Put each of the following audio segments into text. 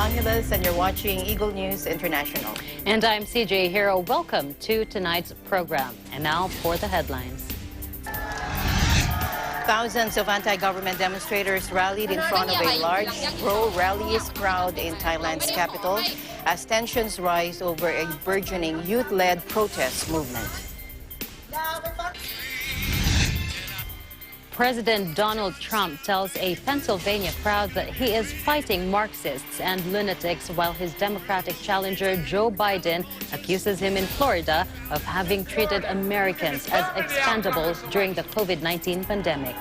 Angeles, and you're watching Eagle News International. And I'm CJ Hero. Welcome to tonight's program. And now for the headlines. Thousands of anti-government demonstrators rallied in front of a large pro-rallyist crowd in Thailand's capital as tensions rise over a burgeoning youth-led protest movement. President Donald Trump tells a Pennsylvania crowd that he is fighting Marxists and lunatics, while his Democratic challenger Joe Biden accuses him in Florida of having treated Americans as expendables during the COVID-19 pandemic.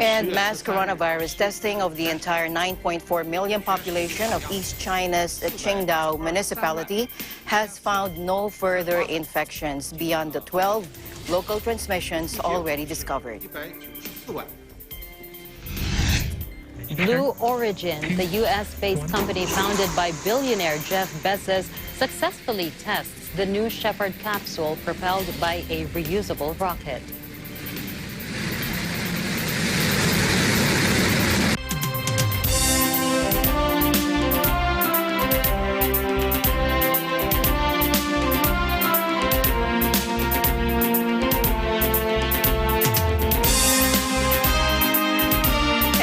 And mass coronavirus testing of the entire 9.4 million population of East China's Qingdao municipality has found no further infections beyond the 12 local transmissions already discovered. Blue Origin, the U.S.-based company founded by billionaire Jeff Bezos, successfully tests the New Shepard capsule propelled by a reusable rocket.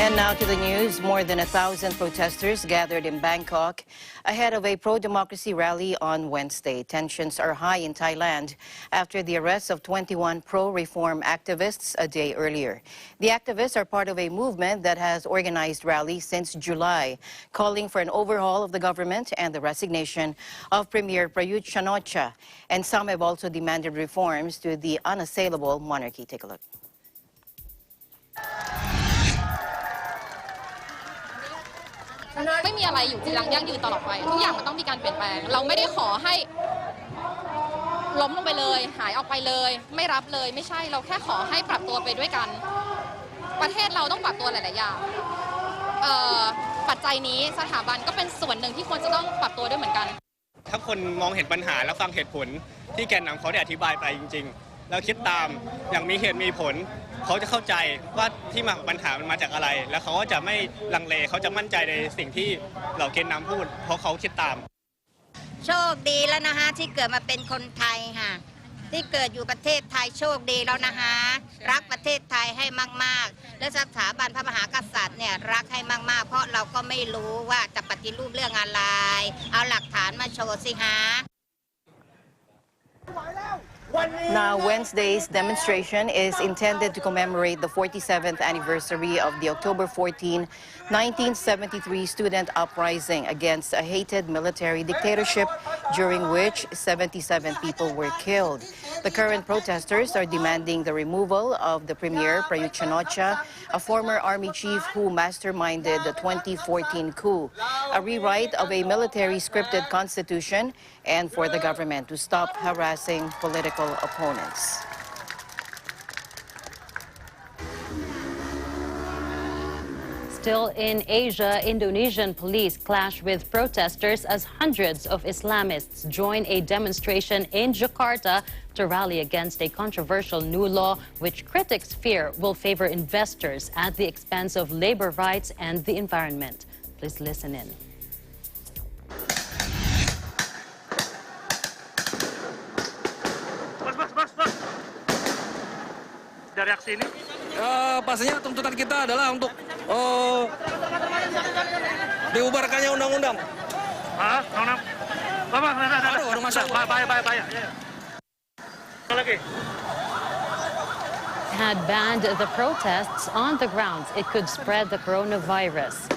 And now to the news. More than 1,000 protesters gathered in Bangkok ahead of a pro-democracy rally on Wednesday. Tensions are high in Thailand after the arrest of 21 pro-reform activists a day earlier. The activists are part of a movement that has organized rallies since July, calling for an overhaul of the government and the resignation of Premier Prayut Chan-o-cha. And some have also demanded reforms to the unassailable monarchy. Take a look. ไม่มีอะไรอยู่จีรังยั่งยืนตลอดไปทุกอย่างมันต้องมีการเปลี่ยนแปลงเราไม่ได้ขอให้ล้มลงไปเลยหายออกไปเลยไม่รับเลยไม่ใช่เราแค่ขอให้ปรับตัวไปด้วยกันประเทศเราต้องปรับตัวหลายๆอย่างปัจจัยนี้สถาบันก็เป็นส่วนหนึ่งที่ควรจะต้องปรับตัวด้วยเหมือนกันถ้าคนมองเห็นปัญหาและฟังเหตุผลที่แกนนำเขาได้อธิบายไปจริงๆแล้วคิดตามอย่างมีเหตุมีผลเขาจะเข้าใจว่าที่มาของปัญหามันมาจากอะไรแล้วเขาก็จะไม่ลังเลเขาจะมั่นใจในสิ่งที่เหล่าแกนนำพูดเพราะเขาคิดตามโชคดีแล้วนะคะที่เกิดมาเป็นคนไทยค่ะที่เกิดอยู่ประเทศไทยโชคดีแล้วนะคะรักประเทศไทยให้มากๆและสถาบันพระมหากษัตริย์เนี่ยรักให้มากๆเพราะเราก็ไม่รู้ว่าจะปฏิรูปเรื่องอะไรเอาหลักฐานมาโชว์สิฮะNow, Wednesday's demonstration is intended to commemorate the 47th anniversary of the October 14, 1973 student uprising against a hated military dictatorship during which 77 people were killed. The current protesters are demanding the removal of the Premier Prayut Chan-o-cha, a former army chief who masterminded the 2014 coup, a rewrite of a military scripted constitution, and for the government to stop harassing political opponents. Still in Asia, Indonesian police clash with protesters as hundreds of Islamists join a demonstration in Jakarta to rally against a controversial new law which critics fear will favor investors at the expense of labor rights and the environment. Please listen in. Reaksi ini? Pastinya tuntutan kita adalah untuk diubarkannya undang-undang. Undang-undang. Bapak, ada masalah. Baik. Lagi. Had banned the protests on the grounds it could spread the coronavirus.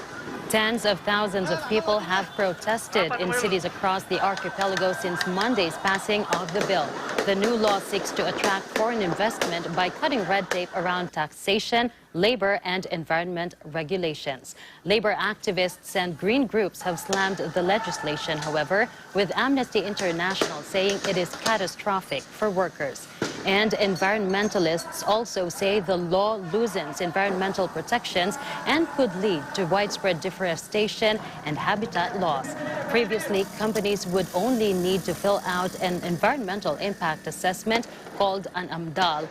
Tens of thousands of people have protested in cities across the archipelago since Monday's passing of the bill. The new law seeks to attract foreign investment by cutting red tape around taxation, labor, and environment regulations. Labor activists and green groups have slammed the legislation, however, with Amnesty International saying it is catastrophic for workers. And environmentalists also say the law loosens environmental protections and could lead to widespread deforestation and habitat loss. Previously, companies would only need to fill out an environmental impact assessment called an AMDAL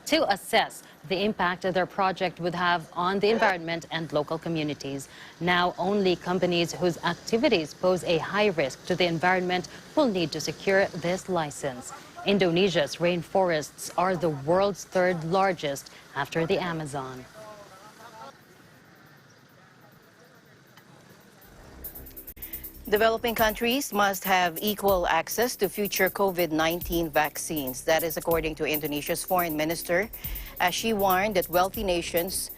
to assess the impact their project would have on the environment and local communities. Now, only companies whose activities pose a high risk to the environment will need to secure this license. Indonesia's rainforests are the world's third largest after the Amazon. Developing countries must have equal access to future COVID-19 vaccines. That is according to Indonesia's foreign minister, as she warned that wealthy nations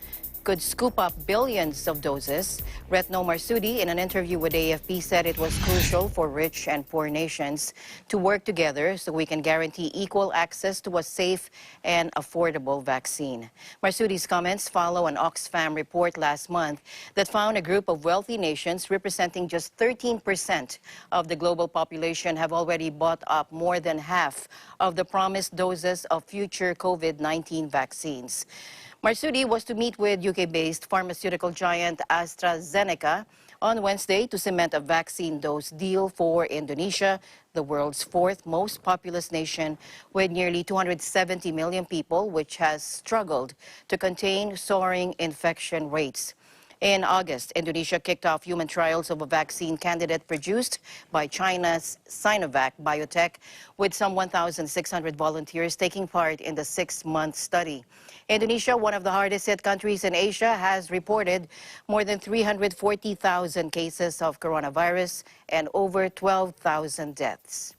could scoop up billions of doses. Retno Marsudi, in an interview with AFP, said it was crucial for rich and poor nations to work together so we can guarantee equal access to a safe and affordable vaccine. Marsudi's comments follow an Oxfam report last month that found a group of wealthy nations representing just 13% of the global population have already bought up more than half of the promised doses of future COVID-19 vaccines. Marsudi was to meet with UK-based pharmaceutical giant AstraZeneca on Wednesday to cement a vaccine dose deal for Indonesia, the world's fourth most populous nation with nearly 270 million people, which has struggled to contain soaring infection rates. In August, Indonesia kicked off human trials of a vaccine candidate produced by China's Sinovac Biotech, with some 1,600 volunteers taking part in the 6-month study. Indonesia, one of the hardest-hit countries in Asia, has reported more than 340,000 cases of coronavirus and over 12,000 deaths.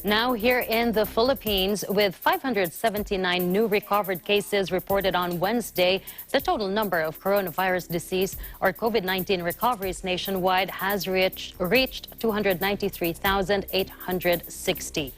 Now here in the Philippines, with 579 new recovered cases reported on Wednesday, the total number of coronavirus disease or COVID-19 recoveries nationwide has reached 293,860.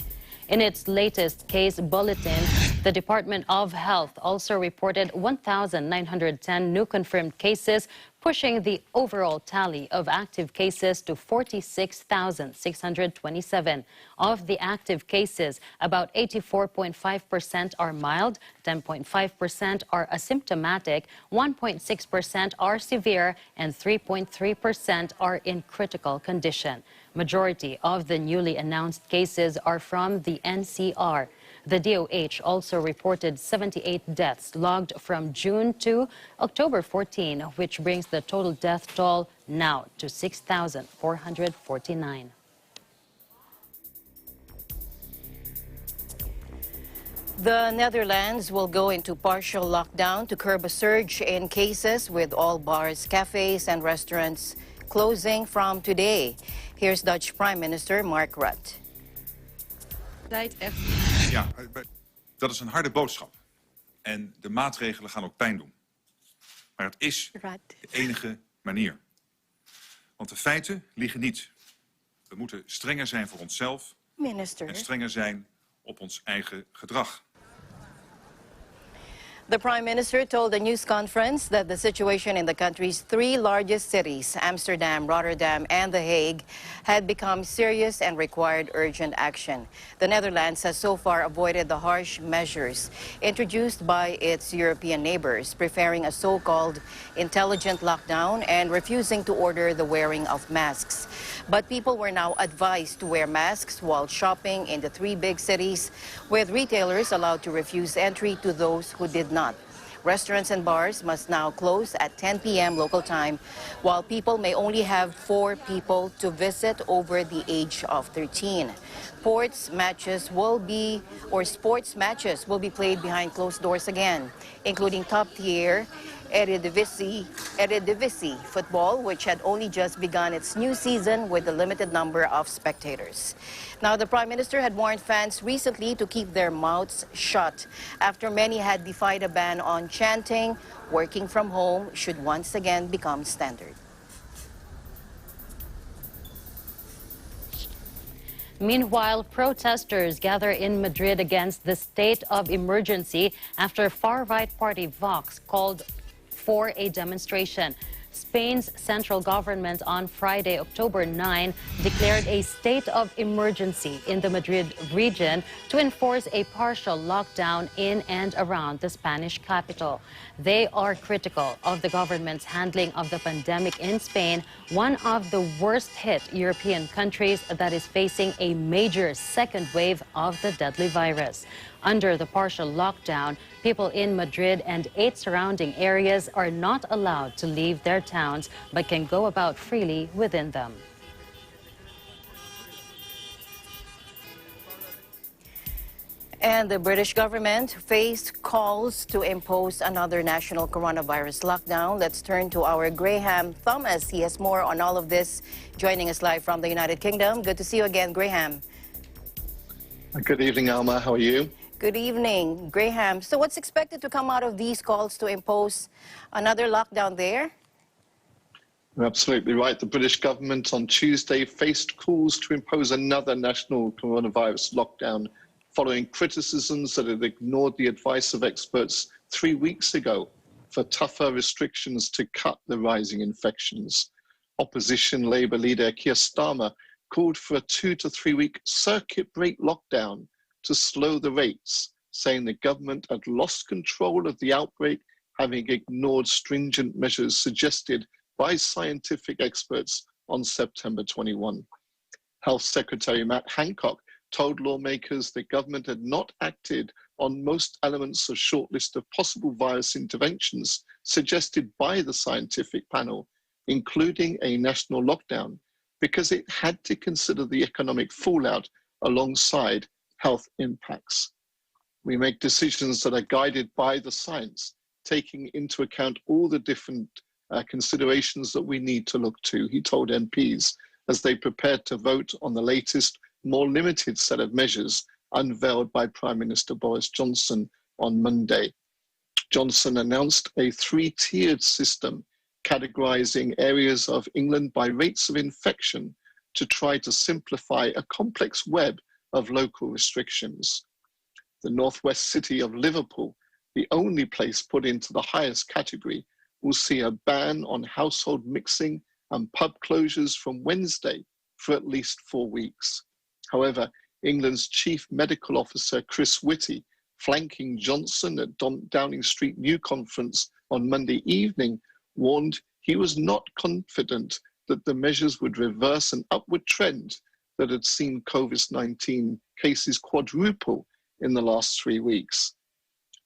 In its latest case bulletin, the Department of Health also reported 1,910 new confirmed cases, pushing the overall tally of active cases to 46,627. Of the active cases, about 84.5% are mild, 10.5% are asymptomatic, 1.6% are severe, and 3.3% are in critical condition. Majority of the newly announced cases are from the NCR. The DOH also reported 78 deaths logged from June to October 14, which brings the total death toll now to 6,449. The Netherlands will go into partial lockdown to curb a surge in cases, with all bars, cafes, and restaurants closing from today. Here's Dutch Prime Minister Mark Rutte. Ja, dat is een harde boodschap. En de maatregelen gaan ook pijn doen. Maar het is de enige manier. Want de feiten liegen niet. We moeten strenger zijn voor onszelf en strenger zijn op ons eigen gedrag. The Prime Minister told a news conference that the situation in the country's 3 largest cities, Amsterdam, Rotterdam, and The Hague, had become serious and required urgent action. The Netherlands has so far avoided the harsh measures introduced by its European neighbors, preferring a so-called intelligent lockdown and refusing to order the wearing of masks. But people were now advised to wear masks while shopping in the 3 big cities, with retailers allowed to refuse entry to those who did not. Restaurants and bars must now close at 10 p.m. local time, while people may only have 4 people to visit over the age of 13. Sports matches will be played behind closed doors again, including top-tier Eredivisie football, which had only just begun its new season with a limited number of spectators. Now, the Prime Minister had warned fans recently to keep their mouths shut after many had defied a ban on chanting. Working from home should once again become standard. Meanwhile, protesters gather in Madrid against the state of emergency after far-right party Vox called for a demonstration. Spain's central government on Friday, October 9, declared a state of emergency in the Madrid region to enforce a partial lockdown in and around the Spanish capital. They are critical of the government's handling of the pandemic in Spain, one of the worst-hit European countries that is facing a major second wave of the deadly virus. Under the partial lockdown, people in Madrid and 8 surrounding areas are not allowed to leave their towns, but can go about freely within them. And the British government faced calls to impose another national coronavirus lockdown. Let's turn to our Graham Thomas. He has more on all of this, joining us live from the United Kingdom. Good to see you again, Graham. Good evening, Alma. How are you? Good evening, Graham. So what's expected to come out of these calls to impose another lockdown there? You're absolutely right. The British government on Tuesday faced calls to impose another national coronavirus lockdown following criticisms that it ignored the advice of experts 3 weeks ago for tougher restrictions to cut the rising infections. Opposition Labour leader Keir Starmer called for a 2 to 3 week circuit break lockdown to slow the rates, saying the government had lost control of the outbreak, having ignored stringent measures suggested by scientific experts on September 21. Health Secretary Matt Hancock told lawmakers the government had not acted on most elements of shortlist of possible virus interventions suggested by the scientific panel, including a national lockdown, because it had to consider the economic fallout alongside health impacts. We make decisions that are guided by the science, taking into account all the different considerations that we need to look to, he told MPs as they prepared to vote on the latest, more limited set of measures unveiled by Prime Minister Boris Johnson on Monday. Johnson announced a 3-tiered system categorizing areas of England by rates of infection to try to simplify a complex web of local restrictions. The northwest city of Liverpool, the only place put into the highest category, will see a ban on household mixing and pub closures from Wednesday for at least 4 weeks. However, England's chief medical officer, Chris Whitty, flanking Johnson at Downing Street New Conference on Monday evening, warned he was not confident that the measures would reverse an upward trend that had seen COVID-19 cases quadruple in the last 3 weeks.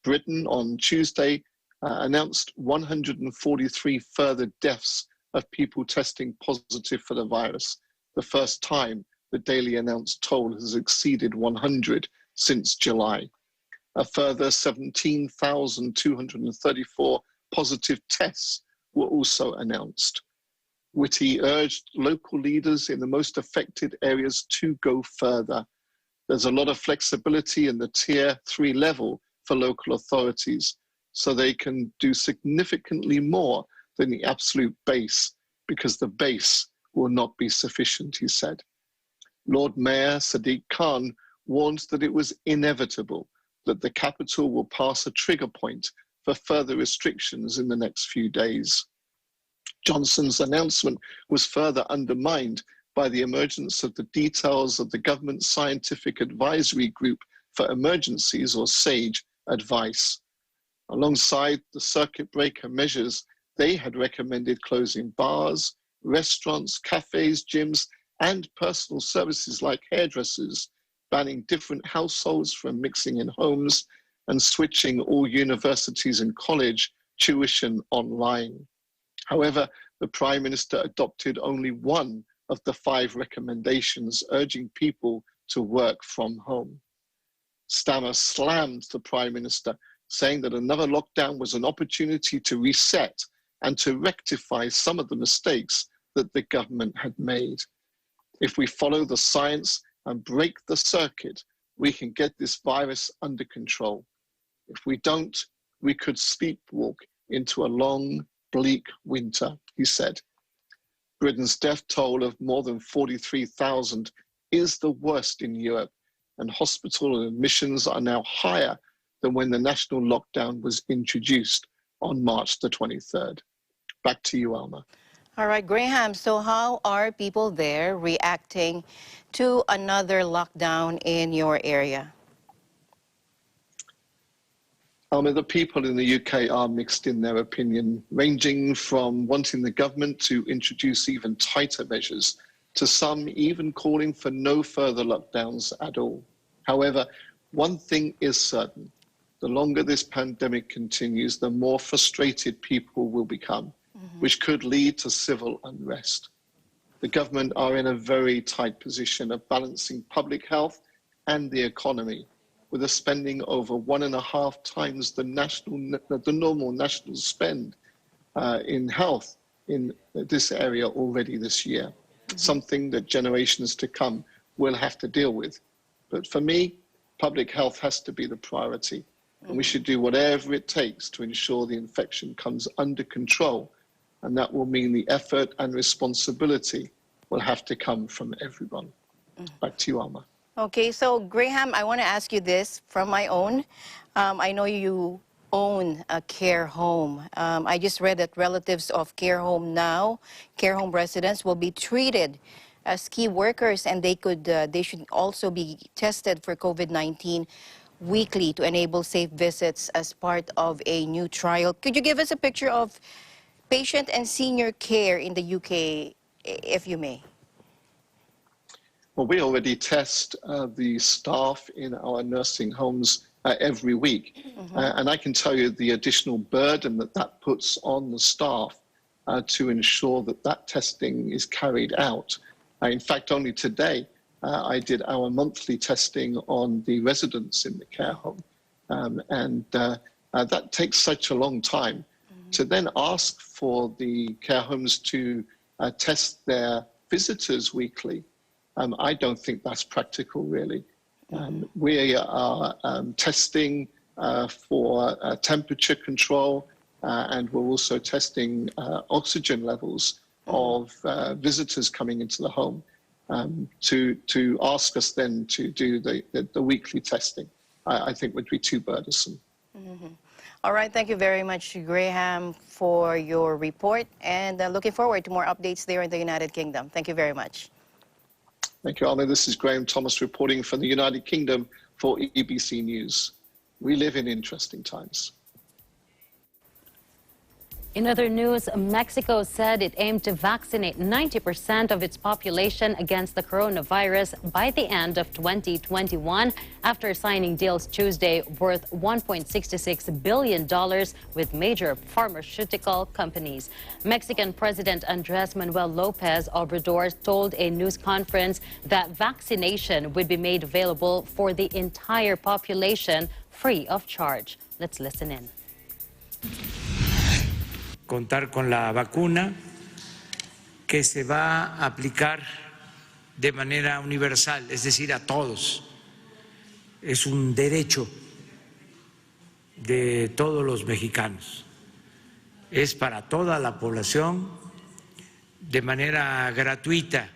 Britain on Tuesday announced 143 further deaths of people testing positive for the virus, the first time the daily announced toll has exceeded 100 since July. A further 17,234 positive tests were also announced. Whitty urged local leaders in the most affected areas to go further. There's a lot of flexibility in the Tier 3 level for local authorities, so they can do significantly more than the absolute base, because the base will not be sufficient, he said. Lord Mayor Sadiq Khan warned that it was inevitable that the capital will pass a trigger point for further restrictions in the next few days. Johnson's announcement was further undermined by the emergence of the details of the government's Scientific Advisory Group for Emergencies, or SAGE, advice. Alongside the circuit breaker measures, they had recommended closing bars, restaurants, cafes, gyms, and personal services like hairdressers, banning different households from mixing in homes, and switching all universities and college tuition online. However, the Prime Minister adopted only one of the 5 recommendations urging people to work from home. Starmer slammed the Prime Minister, saying that another lockdown was an opportunity to reset and to rectify some of the mistakes that the government had made. If we follow the science and break the circuit, we can get this virus under control. If we don't, we could sleepwalk into a long, bleak winter, he said. Britain's death toll of more than 43,000 is the worst in Europe, and hospital admissions are now higher than when the national lockdown was introduced on March the 23rd. Back to you, Alma. All right, Graham, so how are people there reacting to another lockdown in your area? Alma, the people in the UK are mixed in their opinion, ranging from wanting the government to introduce even tighter measures to some even calling for no further lockdowns at all. However, one thing is certain. The longer this pandemic continues, the more frustrated people will become, which could lead to civil unrest. The government are in a very tight position of balancing public health and the economy, with a spending over 1.5 times the normal national spend in health in this area already this year, something that generations to come will have to deal with. But for me, public health has to be the priority, and we should do whatever it takes to ensure the infection comes under control, and that will mean the effort and responsibility will have to come from everyone. Back to you, Alma. Okay, so Graham, I want to ask you this from my own. I know you own a care home. I just read that relatives of care home residents will be treated as key workers, and they should also be tested for COVID-19 weekly to enable safe visits as part of a new trial. Could you give us a picture of patient and senior care in the UK, if you may? Well, we already test the staff in our nursing homes every week. And I can tell you the additional burden that puts on the staff to ensure that testing is carried out. In fact, only today, I did our monthly testing on the residents in the care home. And that takes such a long time. To then ask for the care homes to test their visitors weekly, I don't think that's practical, really. We are testing for temperature control, and we're also testing oxygen levels of visitors coming into the home to ask us then to do the weekly testing. I think would be too burdensome. All right, thank you very much, Graham, for your report, and looking forward to more updates there in the United Kingdom. Thank you very much. Thank you, Alma. This is Graham Thomas reporting from the United Kingdom for EBC News. We live in interesting times. In other news, Mexico said it aimed to vaccinate 90% of its population against the coronavirus by the end of 2021 after signing deals Tuesday worth $1.66 billion with major pharmaceutical companies. Mexican President Andrés Manuel López Obrador told a news conference that vaccination would be made available for the entire population free of charge. Let's listen in. Contar con la vacuna que se va a aplicar de manera universal, es decir, a todos. Es un derecho de todos los mexicanos. Es para toda la población de manera gratuita.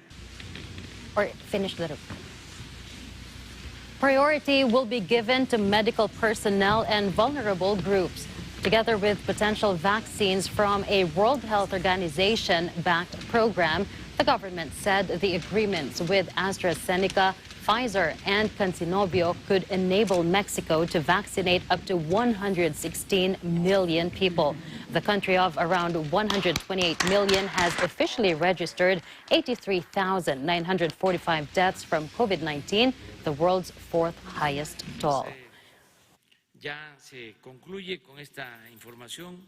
Priority will be given to medical personnel and vulnerable groups. Together with potential vaccines from a World Health Organization-backed program, the government said the agreements with AstraZeneca, Pfizer, and Cantinobio could enable Mexico to vaccinate up to 116 million people. The country of around 128 million has officially registered 83,945 deaths from COVID-19, the world's fourth highest toll. Ya se concluye con esta información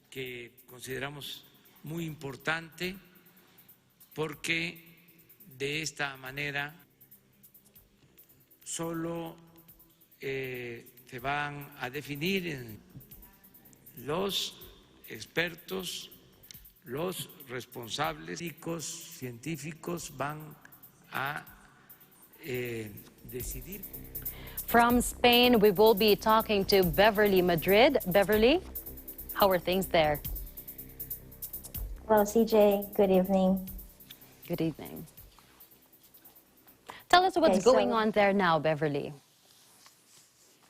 que consideramos muy importante porque de esta manera solo se van a definir los expertos, los responsables científicos van a decidir. From Spain, we will be talking to Beverly Madrid. Beverly, how are things there? Hello, CJ. Good evening. Good evening. Tell us what's going on there now, Beverly.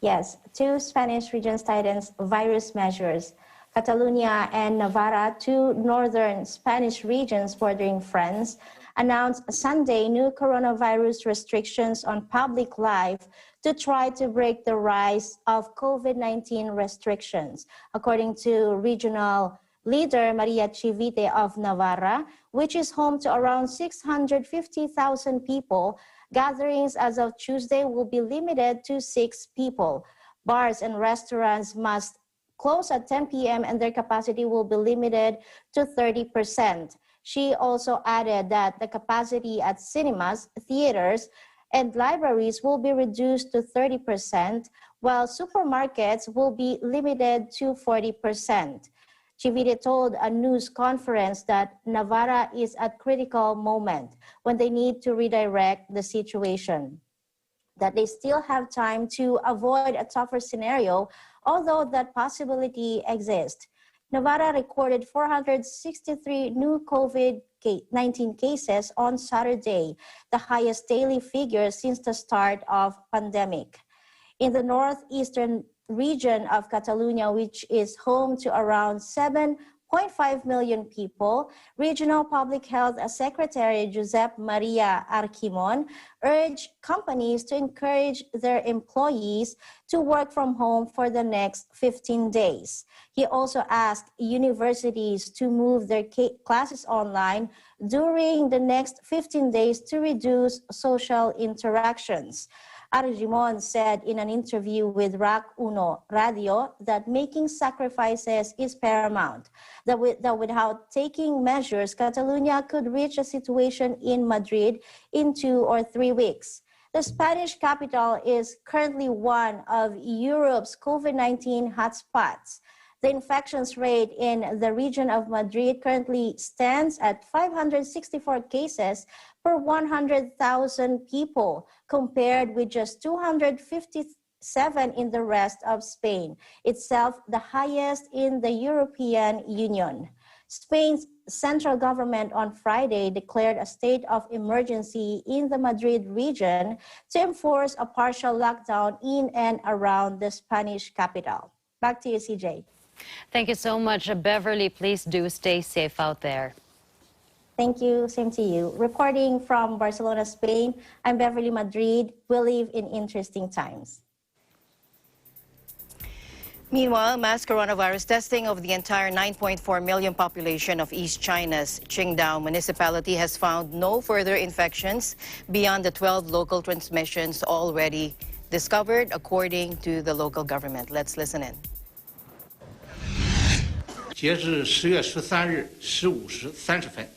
Yes, two Spanish regions tightened virus measures, Catalonia and Navarra, two northern Spanish regions bordering France, announced Sunday new coronavirus restrictions on public life to try to break the rise of COVID-19 restrictions. According to regional leader Maria Chivite of Navarra, which is home to around 650,000 people, gatherings as of Tuesday will be limited to 6 people. Bars and restaurants must close at 10 p.m. and their capacity will be limited to 30%. She also added that the capacity at cinemas, theaters, and libraries will be reduced to 30%, while supermarkets will be limited to 40%. Chivite told a news conference that Navarra is at critical moment when they need to redirect the situation, that they still have time to avoid a tougher scenario, although that possibility exists. Navarra recorded 463 new COVID-19 cases on Saturday, the highest daily figure since the start of pandemic. In the northeastern region of Catalonia, which is home to around 7.5 million people, Regional Public Health Secretary Josep Maria Arquimon urged companies to encourage their employees to work from home for the next 15 days. He also asked universities to move their classes online during the next 15 days to reduce social interactions. Arquimon said in an interview with RAC Uno Radio that making sacrifices is paramount, that without taking measures, Catalonia could reach a situation in Madrid in 2 or 3 weeks. The Spanish capital is currently one of Europe's COVID-19 hotspots. The infections rate in the region of Madrid currently stands at 564 cases per 100,000 people, compared with just 257 in the rest of Spain, itself the highest in the European Union. Spain's central government on Friday declared a state of emergency in the Madrid region to enforce a partial lockdown in and around the Spanish capital. Back to you, CJ. Thank you so much, Beverly. Please do stay safe out there. Thank you. Same to you. Reporting from Barcelona, Spain, I'm Beverly Madrid. We live in interesting times. Meanwhile, mass coronavirus testing of the entire 9.4 million population of East China's Qingdao municipality has found no further infections beyond the 12 local transmissions already discovered, according to the local government. Let's listen in. 截至10月13日15时30分，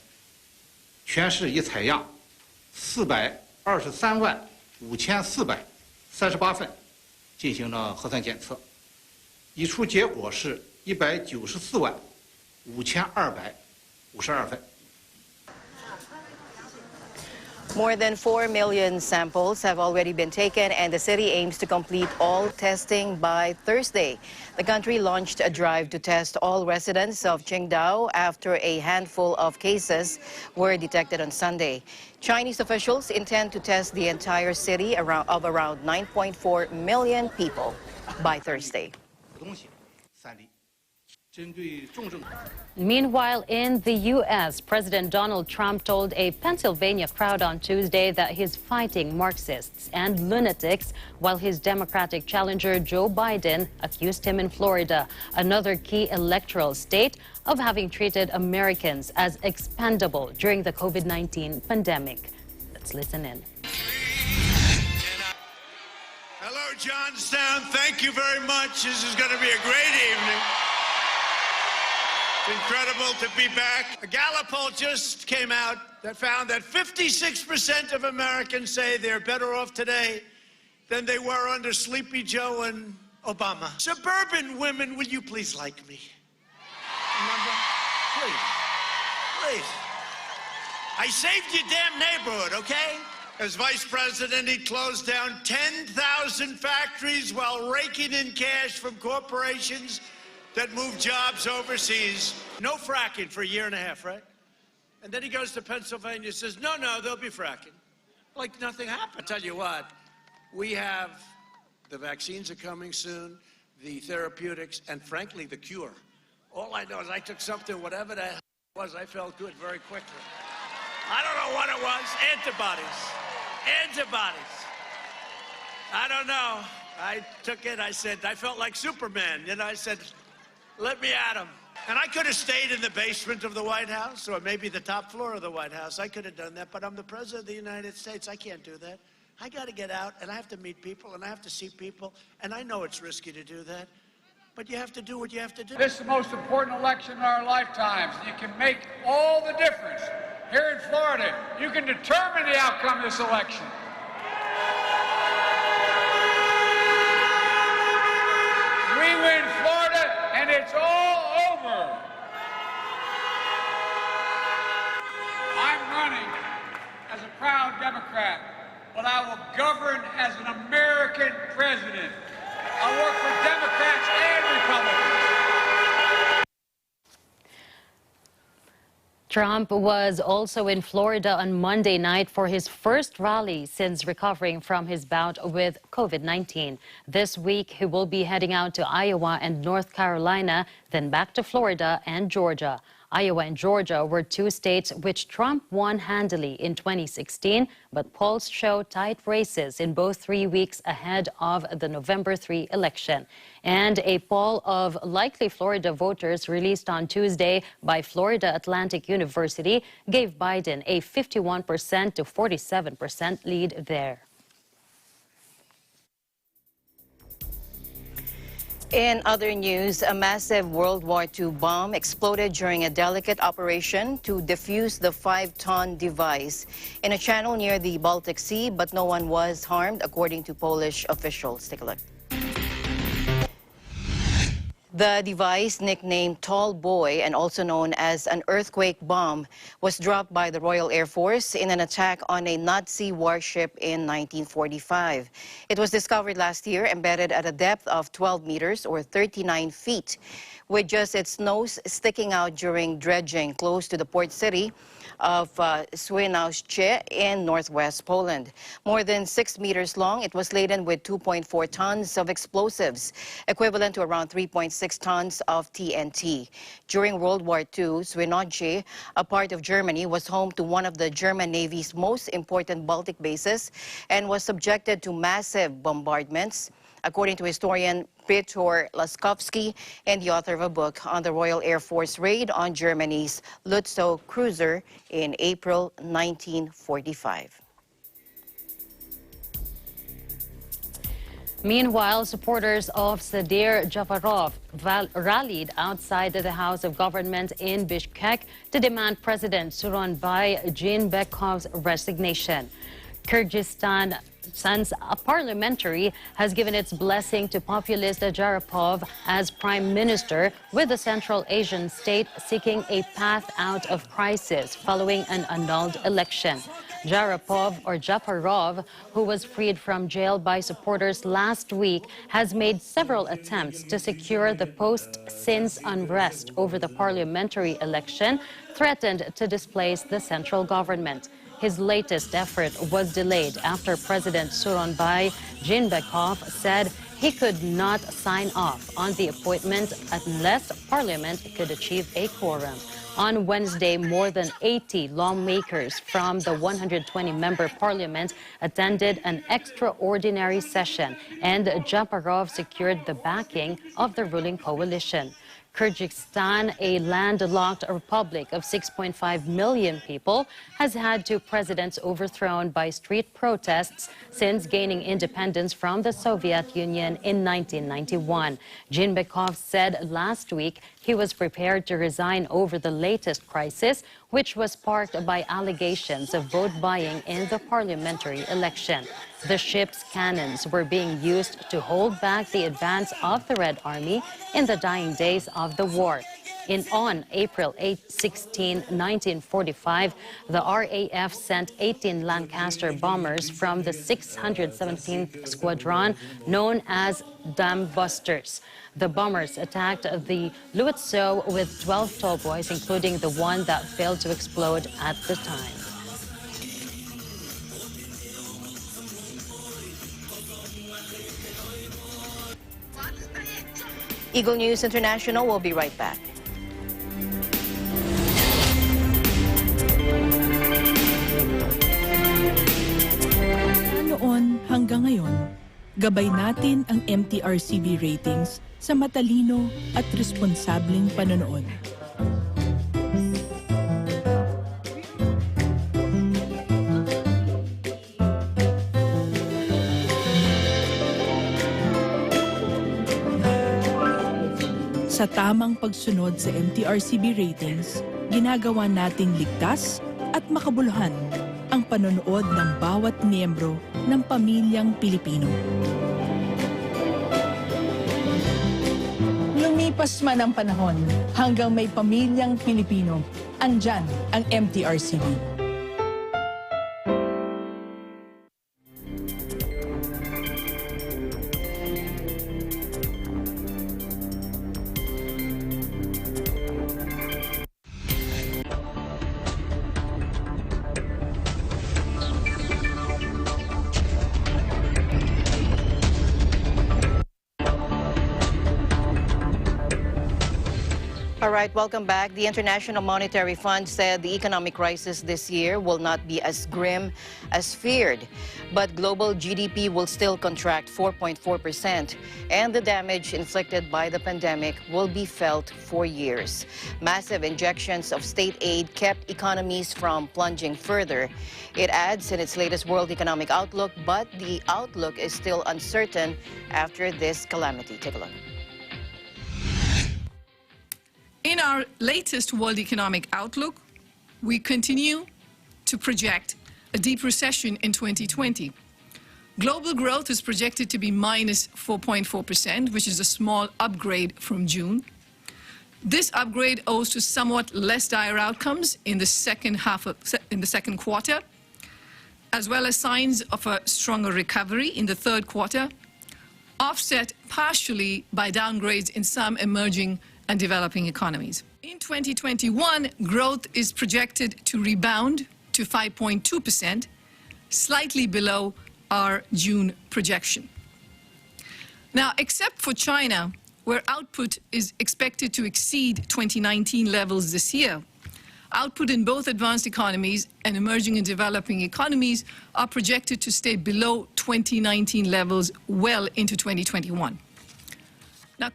全市已采样4235438份，进行了核酸检测，已出结果是1945252份。 More than 4 million samples have already been taken, and the city aims to complete all testing by Thursday. The country launched a drive to test all residents of Qingdao after a handful of cases were detected on Sunday. Chinese officials intend to test the entire city of around 9.4 million people by Thursday. Meanwhile, in the U.S., President Donald Trump told a Pennsylvania crowd on Tuesday that he's fighting Marxists and lunatics, while his Democratic challenger Joe Biden accused him in Florida, another key electoral state, of having treated Americans as expendable during the COVID-19 pandemic. Let's listen in. Hello, Johnstown. Thank you very much. This is going to be a great evening. It's incredible to be back. A Gallup poll just came out that found that 56% of Americans say they're better off today than they were under Sleepy Joe and Obama. Suburban women, will you please like me? Remember? Please. Please. I saved your damn neighborhood, okay? As vice president, he closed down 10,000 factories while raking in cash from corporations that move jobs overseas. No fracking for a year and a half, right? And then he goes to Pennsylvania and says, no, there'll be fracking. Like nothing happened. Tell you what, we have, the vaccines are coming soon, the therapeutics, and frankly, the cure. All I know is I took something, whatever the hell it was, I felt good very quickly. I don't know what it was. Antibodies. Antibodies. I don't know. I took it. I said, I felt like Superman. You know, I said, let me at him. And I could have stayed in the basement of the White House or maybe the top floor of the White House. I could have done that, but I'm the president of the United States. I can't do that. I got to get out, and I have to meet people, and I have to see people, and I know it's risky to do that, but you have to do what you have to do. This is the most important election in our lifetimes. You can make all the difference. Here in Florida, you can determine the outcome of this election. We win Florida, and it's all over. I'm running as a proud Democrat, but I will govern as an American president. I work for Democrats and Republicans. Trump was also in Florida on Monday night for his first rally since recovering from his bout with COVID-19. This week, he will be heading out to Iowa and North Carolina, then back to Florida and Georgia. Iowa and Georgia were two states which Trump won handily in 2016, but polls show tight races in both 3 weeks ahead of the November 3 election. And a poll of likely Florida voters released on Tuesday by Florida Atlantic University gave Biden a 51% to 47% lead there. In other news, a massive World War II bomb exploded during a delicate operation to defuse the 5-ton device in a channel near the Baltic Sea, but no one was harmed, according to Polish officials. Take a look. The device, nicknamed Tall Boy and also known as an earthquake bomb, was dropped by the Royal Air Force in an attack on a Nazi warship in 1945. It was discovered last year embedded at a depth of 12 meters or 39 feet, with just its nose sticking out during dredging close to the port city of Świnoujście in northwest Poland. More than 6 meters long, it was laden with 2.4 tons of explosives, equivalent to around 3.6 tons of TNT. During World War II, Świnoujście, a part of Germany, was home to one of the German Navy's most important Baltic bases and was subjected to massive bombardments, according to historian Piotr Laskowski and the author of a book on the Royal Air Force raid on Germany's Lützow cruiser in April 1945. Meanwhile, supporters of Sadir Japarov rallied outside the House of Government in Bishkek to demand President Sooronbay Jeenbekov's resignation. Kyrgyzstan's parliamentary has given its blessing to populist Jarapov as prime minister, with the Central Asian state seeking a path out of crisis following an annulled election. Japarov, who was freed from jail by supporters last week, has made several attempts to secure the post since unrest over the parliamentary election threatened to displace the central government. His latest effort was delayed after President Sooronbay Jeenbekov said he could not sign off on the appointment unless Parliament could achieve a quorum. On Wednesday, more than 80 lawmakers from the 120-member parliament attended an extraordinary session, and Japarov secured the backing of the ruling coalition. Kyrgyzstan, a landlocked republic of 6.5 million people, has had two presidents overthrown by street protests since gaining independence from the Soviet Union in 1991. Jeenbekov said last week he was prepared to resign over the latest crisis, which was sparked by allegations of vote buying in the parliamentary election. The ship's cannons were being used to hold back the advance of the Red Army in the dying days of the war. On April 16, 1945, the RAF sent 18 Lancaster bombers from the 617th Squadron, known as Dam Busters. The bombers attacked the Lützow with 12 tallboys, including the one that failed to explode at the time. Eagle News International will be right back. noon hanggang ngayon, gabay natin ang MTRCB ratings sa matalino at responsableng panonood. Sa tamang pagsunod sa MTRCB ratings, ginagawa nating ligtas at makabuluhan ang panonood ng bawat miyembro ng pamilyang Pilipino. Lumipas man ang panahon, hanggang may pamilyang Pilipino, andyan ang MTRCB. All right, welcome back. The International Monetary Fund said the economic crisis this year will not be as grim as feared, but global GDP will still contract 4.4%, and the damage inflicted by the pandemic will be felt for years. Massive injections of state aid kept economies from plunging further. It adds in its latest World Economic Outlook, but the outlook is still uncertain after this calamity. Take a look. In our latest World Economic Outlook, we continue to project a deep recession in 2020. Global growth is projected to be minus 4.4%, which is a small upgrade from June. This upgrade owes to somewhat less dire outcomes in the second quarter, as well as signs of a stronger recovery in the third quarter, offset partially by downgrades in some emerging and developing economies. In 2021, growth is projected to rebound to 5.2%, slightly below our June projection. Now, except for China, where output is expected to exceed 2019 levels this year, output in both advanced economies and emerging and developing economies are projected to stay below 2019 levels well into 2021. Now,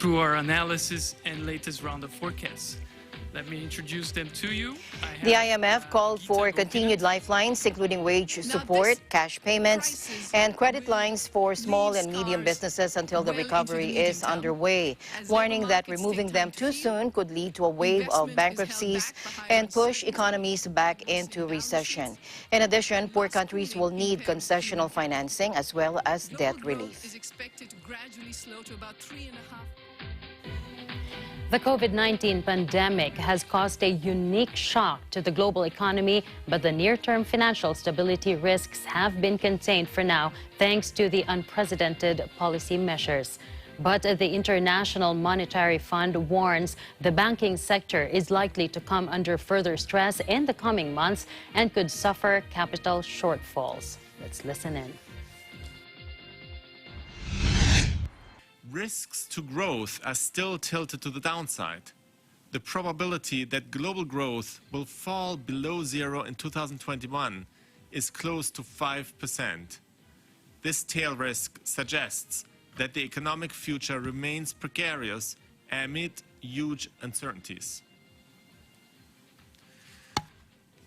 through our analysis and latest round of forecasts. Let me introduce them to you. The IMF called for continued lifelines, including wage support, cash payments, and credit lines for small and medium businesses until the recovery is underway, warning that removing them too soon could lead to a wave of bankruptcies and push economies back into recession. In addition, poor countries will need concessional financing as well as debt relief. The COVID-19 pandemic has caused a unique shock to the global economy, but the near-term financial stability risks have been contained for now, thanks to the unprecedented policy measures. But the International Monetary Fund warns the banking sector is likely to come under further stress in the coming months and could suffer capital shortfalls. Let's listen in. Risks to growth are still tilted to the downside. The probability that global growth will fall below zero in 2021 is close to 5%. This tail risk suggests that the economic future remains precarious amid huge uncertainties.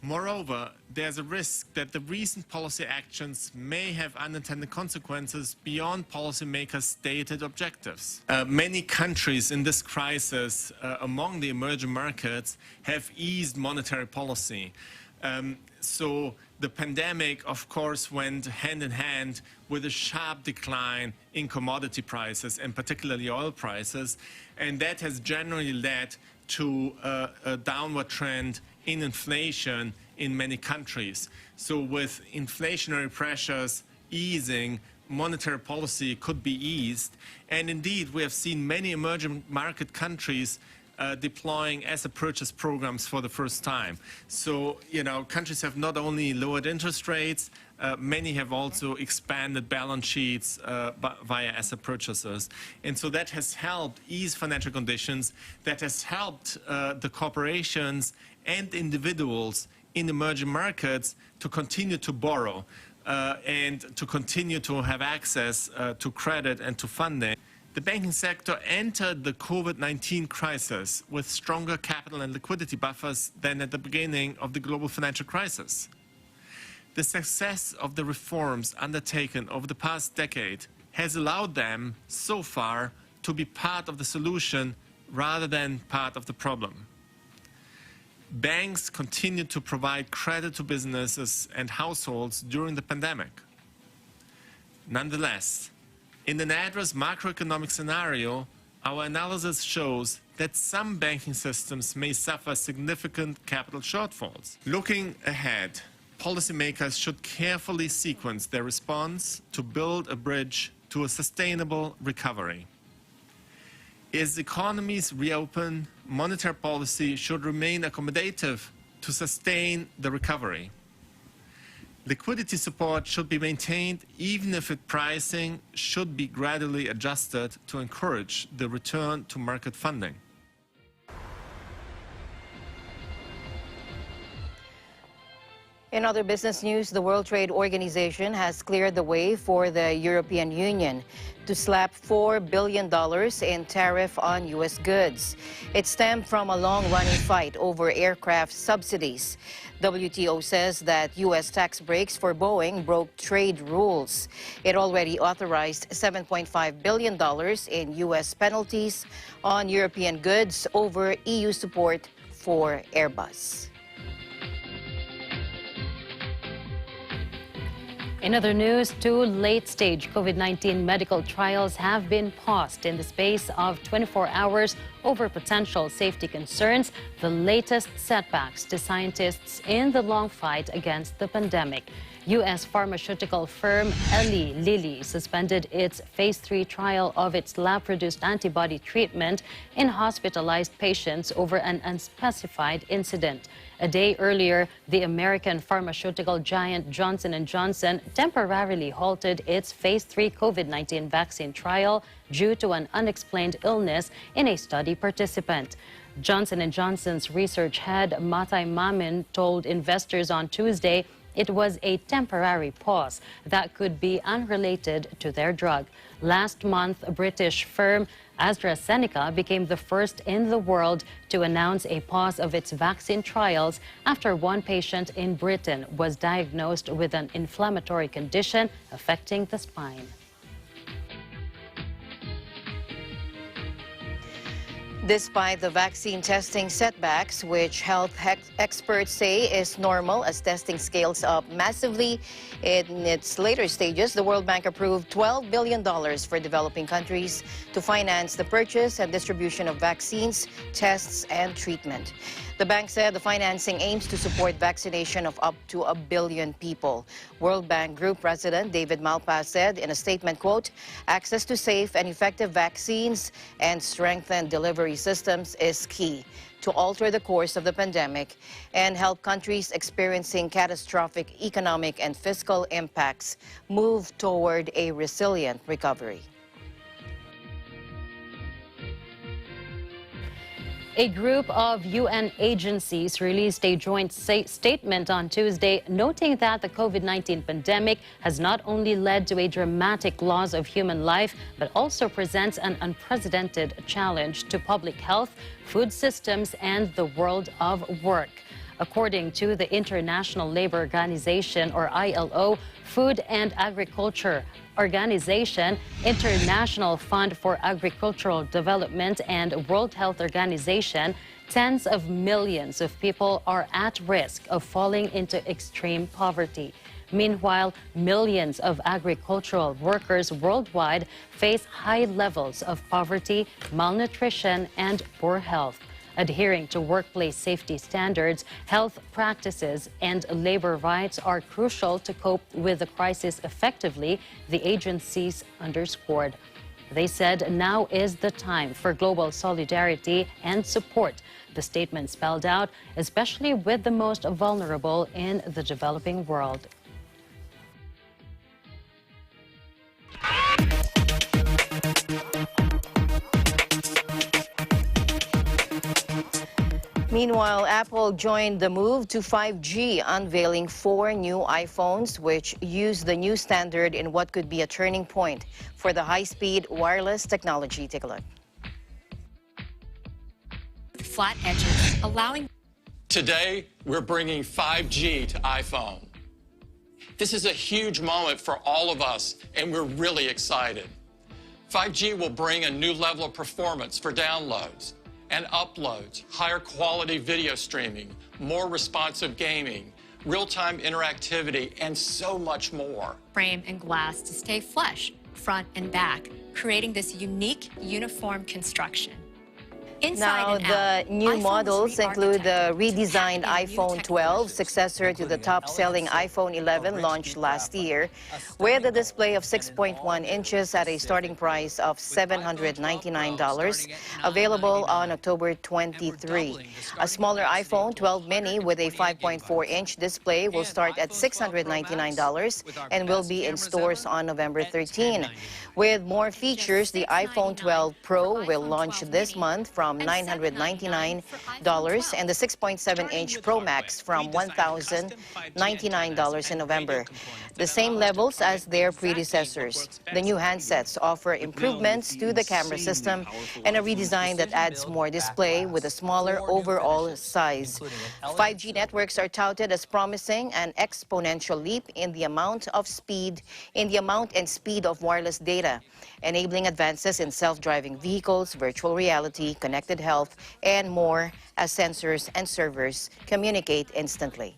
Moreover, there's a risk that the recent policy actions may have unintended consequences beyond policymakers' stated objectives. Many countries in this crisis, among the emerging markets, have eased monetary policy. So the pandemic, of course, went hand in hand with a sharp decline in commodity prices, and particularly oil prices, and that has generally led to a downward trend in inflation in many countries. So with inflationary pressures easing, monetary policy could be eased. And indeed, we have seen many emerging market countries deploying asset purchase programs for the first time. So, countries have not only lowered interest rates, many have also expanded balance sheets via asset purchases. And so that has helped ease financial conditions, that has helped the corporations and individuals in emerging markets to continue to borrow and to continue to have access to credit and to funding. The banking sector entered the COVID-19 crisis with stronger capital and liquidity buffers than at the beginning of the global financial crisis. The success of the reforms undertaken over the past decade has allowed them, so far, to be part of the solution rather than part of the problem. Banks continued to provide credit to businesses and households during the pandemic. Nonetheless, in an adverse macroeconomic scenario, our analysis shows that some banking systems may suffer significant capital shortfalls. Looking ahead, policymakers should carefully sequence their response to build a bridge to a sustainable recovery. As economies reopen, monetary policy should remain accommodative to sustain the recovery. Liquidity support should be maintained even if pricing should be gradually adjusted to encourage the return to market funding. In other business news, the World Trade Organization has cleared the way for the European Union to slap $4 billion in tariff on U.S. goods. It stemmed from a long-running fight over aircraft subsidies. WTO says that U.S. tax breaks for Boeing broke trade rules. It already authorized $7.5 billion in U.S. penalties on European goods over EU support for Airbus. In other news, 2 late-stage COVID-19 medical trials have been paused in the space of 24 hours over potential safety concerns, the latest setbacks to scientists in the long fight against the pandemic. U.S. pharmaceutical firm Eli Lilly suspended its phase 3 trial of its lab-produced antibody treatment in hospitalized patients over an unspecified incident. A day earlier, the American pharmaceutical giant Johnson & Johnson temporarily halted its phase 3 COVID-19 vaccine trial due to an unexplained illness in a study participant. Johnson & Johnson's research head, Mathai Mamin, told investors on Tuesday it was a temporary pause that could be unrelated to their drug. Last month, British firm AstraZeneca became the first in the world to announce a pause of its vaccine trials after one patient in Britain was diagnosed with an inflammatory condition affecting the spine. Despite the vaccine testing setbacks, which health experts say is normal as testing scales up massively in its later stages, the World Bank approved $12 billion for developing countries to finance the purchase and distribution of vaccines, tests, and treatment. The bank said the financing aims to support vaccination of up to 1 billion people. World Bank Group President David Malpass said in a statement, quote, "Access to safe and effective vaccines and strengthened delivery systems is key to alter the course of the pandemic and help countries experiencing catastrophic economic and fiscal impacts move toward a resilient recovery." A group of UN agencies released a joint statement on Tuesday noting that the COVID-19 pandemic has not only led to a dramatic loss of human life, but also presents an unprecedented challenge to public health, food systems, and the world of work. According to the International Labour Organization, or ILO, Food and Agriculture Organization, International Fund for Agricultural Development, and World Health Organization, tens of millions of people are at risk of falling into extreme poverty. Meanwhile, millions of agricultural workers worldwide face high levels of poverty, malnutrition, and poor health. Adhering to workplace safety standards, health practices, and labor rights are crucial to cope with the crisis effectively, the agencies underscored. They said now is the time for global solidarity and support, the statement spelled out, especially with the most vulnerable in the developing world. Meanwhile, Apple joined the move to 5G, unveiling 4 new iPhones, which use the new standard in what could be a turning point for the high-speed wireless technology. Take a look. Flat edges, allowing... Today, we're bringing 5G to iPhone. This is a huge moment for all of us, and we're really excited. 5G will bring a new level of performance for downloads and uploads, higher quality video streaming, more responsive gaming, real-time interactivity, and so much more. Frame and glass to stay flush, front and back, creating this unique, uniform construction. Now, the new models include the redesigned iPhone 12, successor to the top-selling iPhone 11 launched last year, with a display of 6.1 inches at a starting price of $799, available on October 23. A smaller iPhone 12 mini with a 5.4-inch display will start at $699 and will be in stores on November 13. With more features, the iPhone 12 Pro will launch this month from $999 and the 6.7-inch Pro Max from $1,099 in November, the same levels as their predecessors. The new handsets offer improvements to the camera system and a redesign that adds more display with a smaller overall size. 5G networks are touted as promising an exponential leap in the amount and speed of wireless data, enabling advances in self-driving vehicles, virtual reality, connected health, and more as sensors and servers communicate instantly.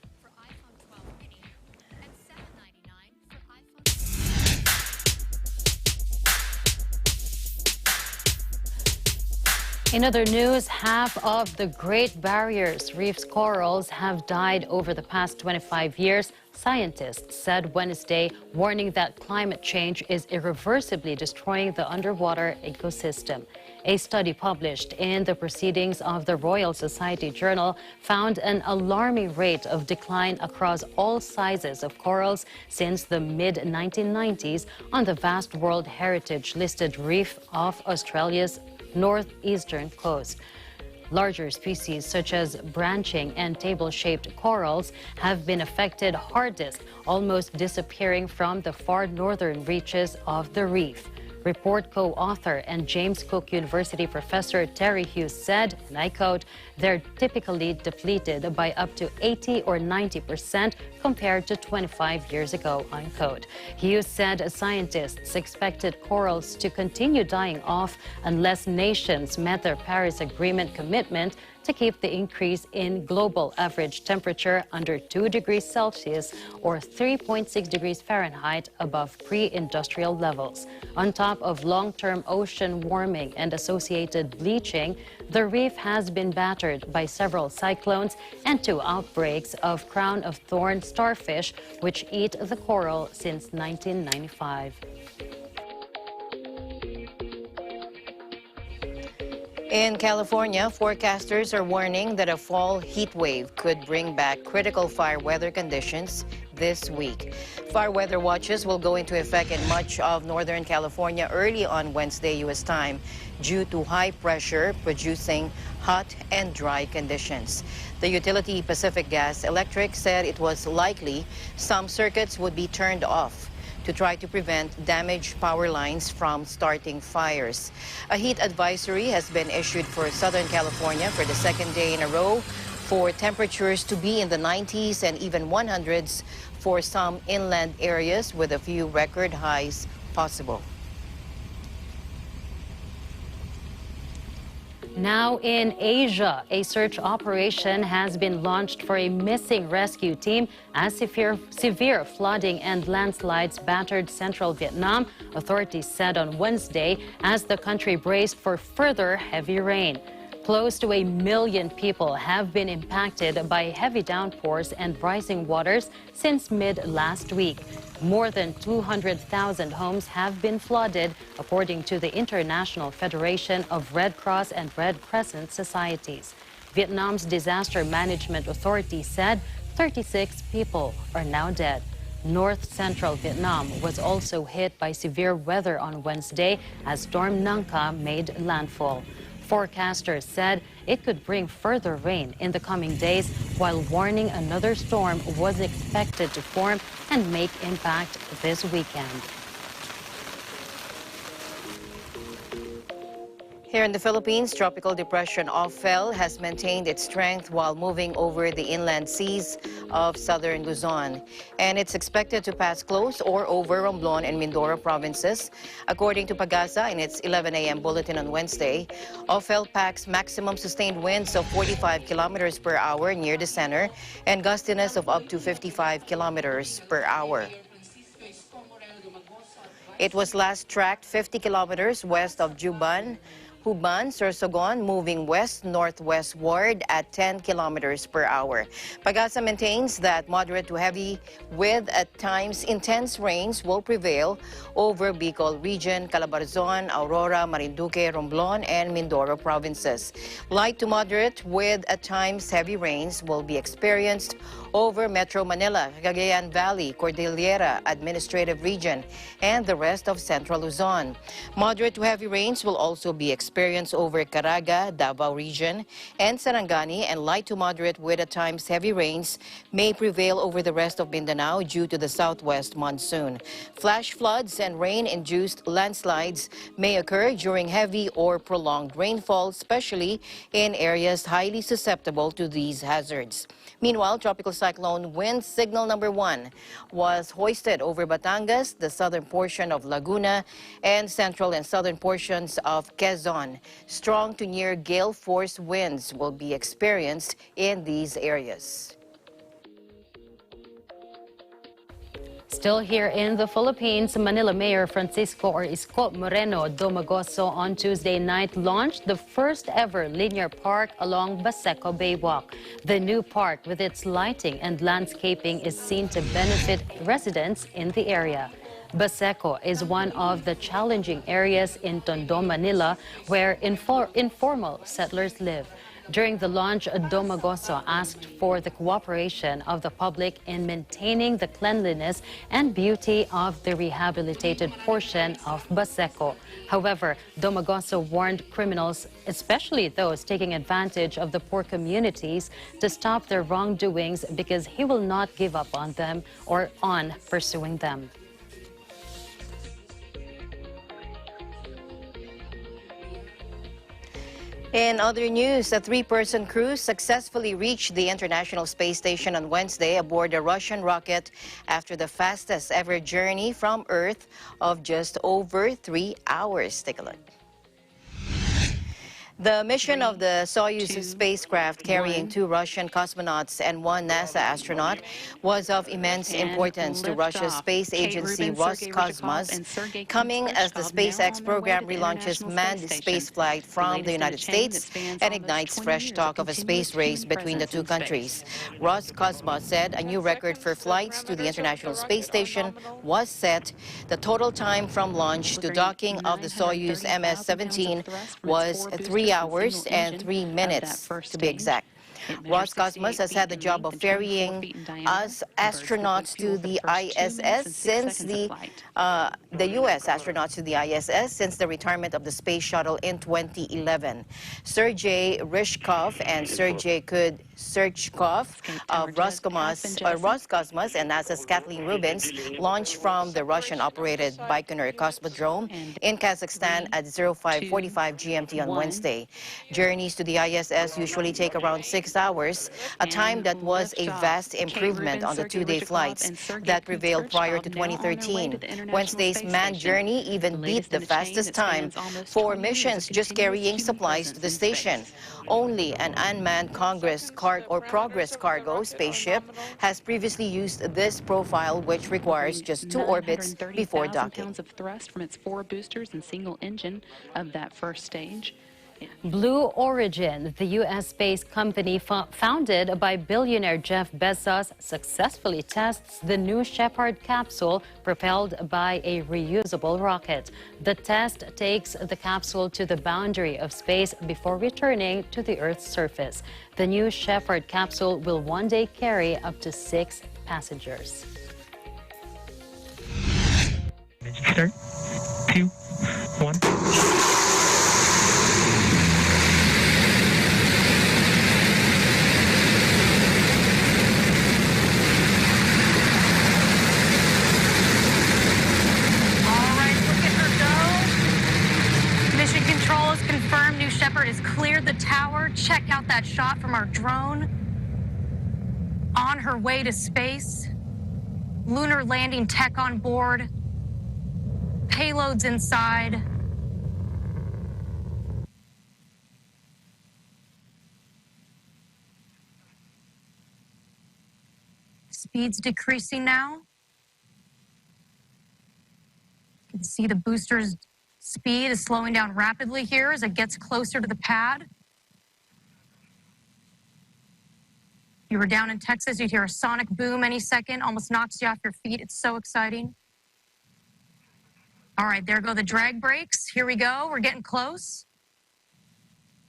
In other news, half of the Great Barrier Reef's corals have died over the past 25 years, scientists said Wednesday, warning that climate change is irreversibly destroying the underwater ecosystem. A study published in the Proceedings of the Royal Society Journal found an alarming rate of decline across all sizes of corals since the mid-1990s on the vast World Heritage listed reef off Australia's northeastern coast. Larger species such as branching and table-shaped corals have been affected hardest, almost disappearing from the far northern reaches of the reef. Report co-author and James Cook University professor Terry Hughes said, and I quote, "They're typically depleted by up to 80 or 90% compared to 25 years ago," unquote. Hughes said scientists expected corals to continue dying off unless nations met their Paris Agreement commitment to keep the increase in global average temperature under 2 degrees Celsius or 3.6 degrees Fahrenheit above pre-industrial levels. On top of long-term ocean warming and associated bleaching, the reef has been battered by several cyclones and 2 outbreaks of crown-of-thorns starfish, which eat the coral since 1995. In California, forecasters are warning that a fall heat wave could bring back critical fire weather conditions this week. Fire weather watches will go into effect in much of Northern California early on Wednesday U.S. time due to high pressure producing hot and dry conditions. The utility Pacific Gas Electric said it was likely some circuits would be turned off to try to prevent damaged power lines from starting fires. A heat advisory has been issued for Southern California for the second day in a row for temperatures to be in the 90s and even 100s for some inland areas, with a few record highs possible. Now in Asia, a search operation has been launched for a missing rescue team as severe flooding and landslides battered central Vietnam, authorities said on Wednesday, as the country braced for further heavy rain. Close to 1 million people have been impacted by heavy downpours and rising waters since mid-last week. More than 200,000 homes have been flooded, according to the International Federation of Red Cross and Red Crescent Societies. Vietnam's Disaster Management Authority said 36 people are now dead. North-central Vietnam was also hit by severe weather on Wednesday as Storm Nangka made landfall. Forecasters said it could bring further rain in the coming days, while warning another storm was expected to form and make impact this weekend. Here in the Philippines, Tropical Depression Oc.t has maintained its strength while moving over the inland seas of southern Luzon. And it's expected to pass close or over Romblon and Mindoro provinces. According to Pagasa in its 11 a.m. bulletin on Wednesday, Oc.t packs maximum sustained winds of 45 kilometers per hour near the center and gustiness of up to 55 kilometers per hour. It was last tracked 50 kilometers west of Juban, Huban, Sorsogon, moving west-northwestward at 10 kilometers per hour. Pagasa maintains that moderate to heavy with at times intense rains will prevail over Bicol region, Calabarzon, Aurora, Marinduque, Romblon, and Mindoro provinces. Light to moderate with at times heavy rains will be experienced over Metro Manila, Cagayan Valley, Cordillera Administrative Region, and the rest of Central Luzon. Moderate to heavy rains will also be experienced over Caraga, Davao Region, and Sarangani, and light to moderate with at times heavy rains may prevail over the rest of Mindanao due to the southwest monsoon. Flash floods and rain-induced landslides may occur during heavy or prolonged rainfall, especially in areas highly susceptible to these hazards. Meanwhile, Tropical Cyclone Wind Signal Number 1 was hoisted over Batangas, the southern portion of Laguna, and central and southern portions of Quezon. Strong to near gale force winds will be experienced in these areas. Still here in the Philippines, Manila Mayor Francisco or Isko Moreno Domagoso on Tuesday night launched the first ever linear park along Baseco Baywalk. The new park, with its lighting and landscaping, is seen to benefit residents in the area. Baseco is one of the challenging areas in Tondo, Manila, where informal settlers live. During the launch, Domagoso asked for the cooperation of the public in maintaining the cleanliness and beauty of the rehabilitated portion of Baseco. However, Domagoso warned criminals, especially those taking advantage of the poor communities, to stop their wrongdoings because he will not give up on them or on pursuing them. In other news, a three-person crew successfully reached the International Space Station on Wednesday aboard a Russian rocket after the fastest ever journey from Earth of just over 3 hours. Take a look. The mission of the Soyuz spacecraft carrying 2 Russian cosmonauts and 1 NASA astronaut was of immense importance to Russia's space agency Roscosmos, coming as the SpaceX program relaunches manned spaceflight from the United States and ignites fresh talk of a space race between the two countries. Roscosmos said a new record for flights to the International Space Station was set. The total time from launch to docking of the Soyuz MS-17 was 3 hours and 3 minutes, to be exact. Roscosmos has had the job of ferrying us astronauts to the ISS since the U.S. astronauts to the ISS since the retirement of the space shuttle in 2011. Sergei Ryzhkov and Sergei Kurchakov of Roscosmos and NASA's Kathleen Rubins launched from the Russian-operated Baikonur Cosmodrome in Kazakhstan at 05:45 GMT on Wednesday. Journeys to the ISS usually take around 6 hours, a time that was a vast improvement on the 2-day flights that prevailed prior to 2013. Wednesday's manned journey even beat the fastest time for missions just carrying supplies to the station. Only an unmanned Progress cargo spaceship has previously used this profile, which requires just 2 orbits before docking. Pounds of thrust from its 4 boosters and single engine of that first stage. Blue Origin, the U.S. space company founded by billionaire Jeff Bezos, successfully tests the new Shepard capsule propelled by a reusable rocket. The test takes the capsule to the boundary of space before returning to the Earth's surface. The new Shepard capsule will one day carry up to 6 passengers. Start. 2, 1. check out that shot from our drone. On her way to space. Lunar landing tech on board. Payloads inside. Speed's decreasing now. You can see the booster's speed is slowing down rapidly here as it gets closer to the pad. If you were down in Texas, you'd hear a sonic boom any second, almost knocks you off your feet. It's so exciting. All right, there go the drag brakes. Here we go. We're getting close.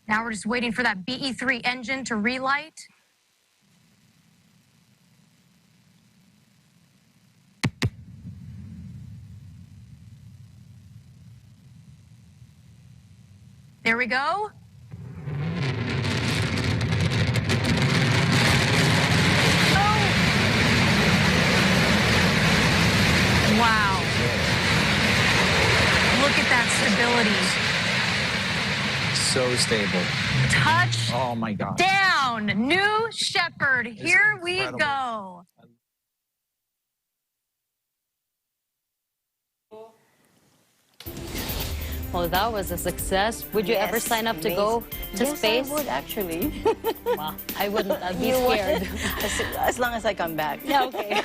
Now we're just waiting for that BE-3 engine to relight. There we go. Oh. Wow. Look at that stability. So stable. Touch. Oh my God. Down. New Shepard. Here we go. Well, that was a success. Would you ever sign up to go to space? Yes, I would actually. Wow, I wouldn't. I'd be You would? scared. As long as I come back. Yeah, okay.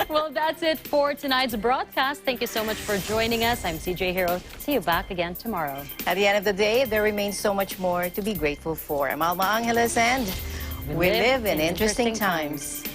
Well, that's it for tonight's broadcast. Thank you so much for joining us. I'm CJ Hero. See you back again tomorrow. At the end of the day, there remains so much more to be grateful for. I'm Alma Angeles, and we live in interesting times.